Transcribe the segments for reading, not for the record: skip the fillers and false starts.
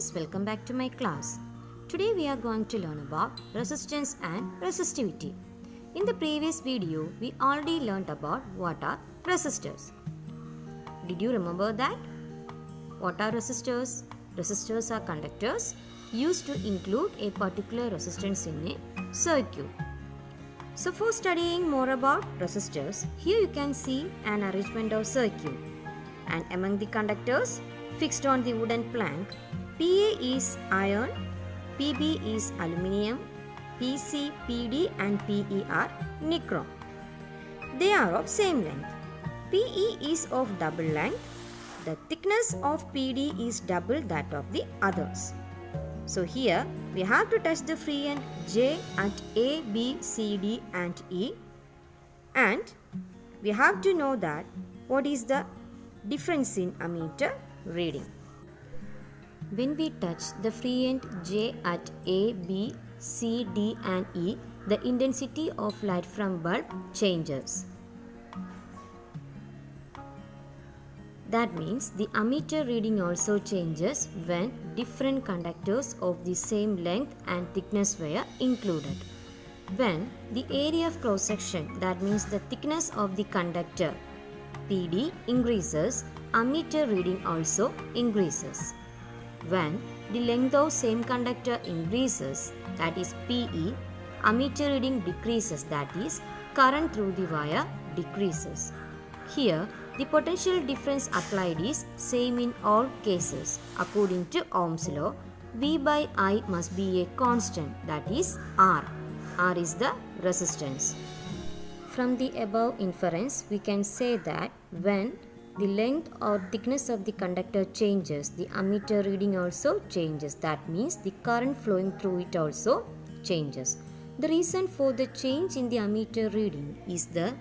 students, welcome back to my class. Today we are going to learn about resistance and resistivity. In the previous video, we already learned about what are resistors. Did you remember that? What are resistors? Resistors are conductors used to include a particular resistance in a circuit. So for studying more about resistors, here you can see an arrangement of circuit. And among the conductors fixed on the wooden plank, Pa is iron, Pb is aluminium, Pc, Pd and Pe are nickel. They are of same length. Pe is of double length. The thickness of Pd is double that of the others. So here we have to touch the free end J at A, B, C, D and E, and we have to know that what is the difference in ammeter reading. When we touch the free end J at A, B, C, D and E, the intensity of light from bulb changes. That means the ammeter reading also changes when different conductors of the same length and thickness were included. When the area of cross section, that means the thickness of the conductor Pd increases, ammeter reading also increases. When the length of same conductor increases, that is Pe, ammeter reading decreases, that is current through the wire decreases. Here the potential difference applied is same in all cases. According to Ohm's law, V by I must be a constant, that is R. R is the resistance. From the above inference, we can say that when the length or thickness of the conductor changes, the ammeter reading also changes. That means the current flowing through it also changes. The reason for the change in the ammeter reading is the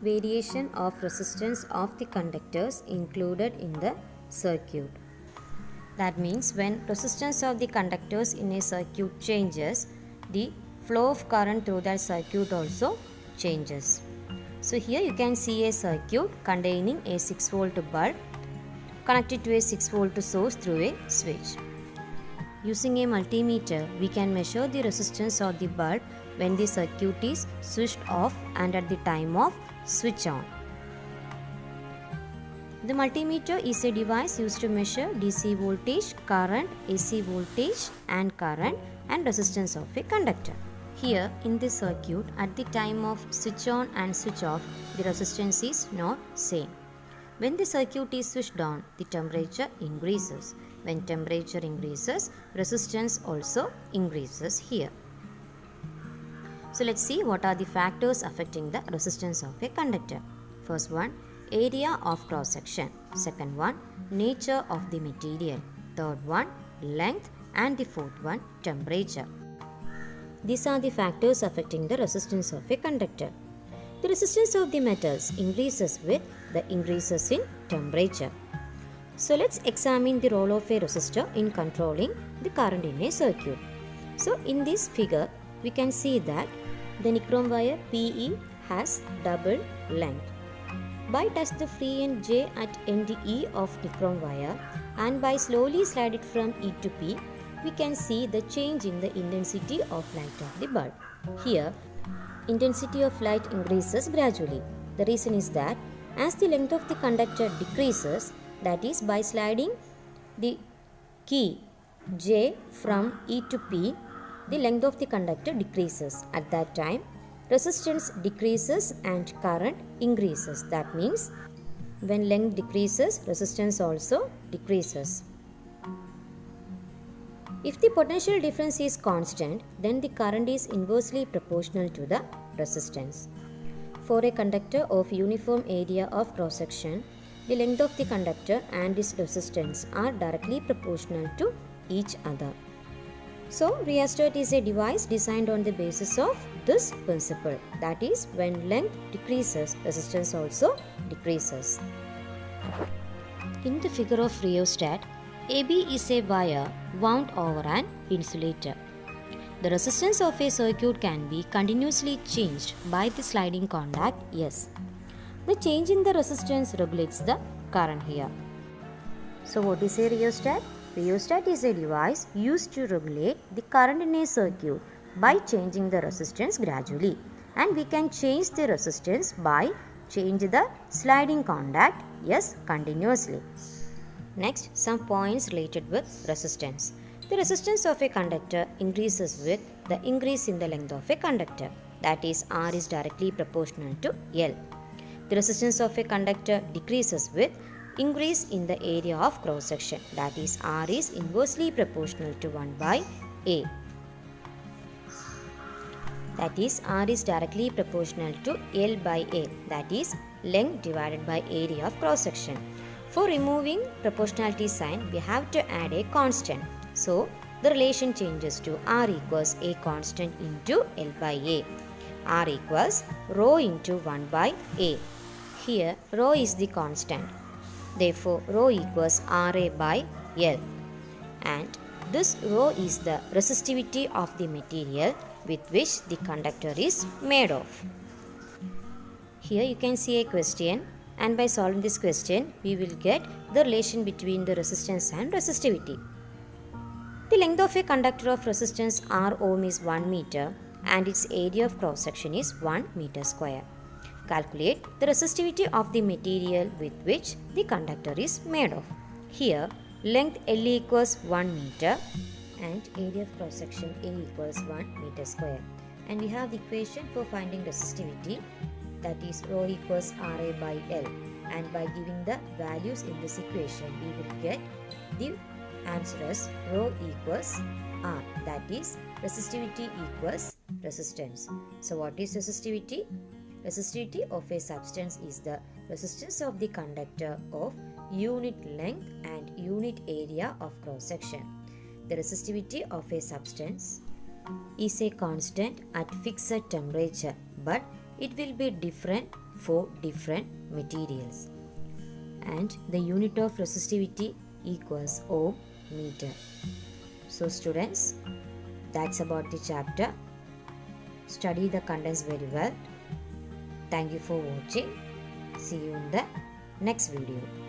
variation of resistance of the conductors included in the circuit. That means when resistance of the conductors in a circuit changes, the flow of current through that circuit also changes. So here you can see a circuit containing a 6-volt bulb connected to a 6-volt source through a switch. Using a multimeter, we can measure the resistance of the bulb when the circuit is switched off and at the time of switch on. The multimeter is a device used to measure DC voltage, current, AC voltage and current and resistance of a conductor. Here in this circuit, at the time of switch on and switch off, the resistance is not same. When the circuit is switched on, the temperature increases. When temperature increases, resistance also increases here. So let's see what are the factors affecting the resistance of a conductor. First one, area of cross section. Second one, nature of the material. Third one, length, and the fourth one, temperature. These are the factors affecting the resistance of a conductor. The resistance of the metals increases with the increases in temperature. So let's examine the role of a resistor in controlling the current in a circuit. So in this figure, we can see that the nichrome wire Pe has double length. By touch the free end J at end E of nichrome wire and by slowly slide it from E to P, we can see the change in the intensity of light of the bulb. Here, intensity of light increases gradually. The reason is that as the length of the conductor decreases, that is by sliding the key J from E to P, the length of the conductor decreases. At that time, resistance decreases and current increases. That means when length decreases, resistance also decreases. If the potential difference is constant, then the current is inversely proportional to the resistance. For a conductor of uniform area of cross section, the length of the conductor and its resistance are directly proportional to each other. So, rheostat is a device designed on the basis of this principle. That is, when length decreases, resistance also decreases. In the figure of rheostat, AB is a wire wound over an insulator. The resistance of a circuit can be continuously changed by the sliding contact S. The change in the resistance regulates the current here. So what is a rheostat? Rheostat is a device used to regulate the current in a circuit by changing the resistance gradually. And we can change the resistance by changing the sliding contact S continuously. Next, some points related with resistance. The resistance of a conductor increases with the increase in the length of a conductor. That is, R is directly proportional to L. The resistance of a conductor decreases with increase in the area of cross section. That is, R is inversely proportional to 1 by A. That is, R is directly proportional to L by A. That is, length divided by area of cross section. For removing proportionality sign, we have to add a constant. So, the relation changes to R equals a constant into L by A. R equals rho into 1 by A. Here, rho is the constant. Therefore, rho equals Ra by L. And this rho is the resistivity of the material with which the conductor is made of. Here you can see a question, and by solving this question, we will get the relation between the resistance and resistivity. The length of a conductor of resistance R ohm is 1 meter and its area of cross section is 1 meter square. Calculate the resistivity of the material with which the conductor is made of. Here, length L equals 1 meter and area of cross section A equals 1 meter square. And we have the equation for finding resistivity, that is rho equals Ra by L. And by giving the values in this equation, we will get the answer as rho equals R. That is, resistivity equals resistance. So what is resistivity? Resistivity of a substance is the resistance of the conductor of unit length and unit area of cross section. The resistivity of a substance is a constant at fixed temperature, but it will be different for different materials. And the unit of resistivity equals ohm meter. So students, that's about the chapter. Study the contents very well. Thank you for watching. See you in the next video.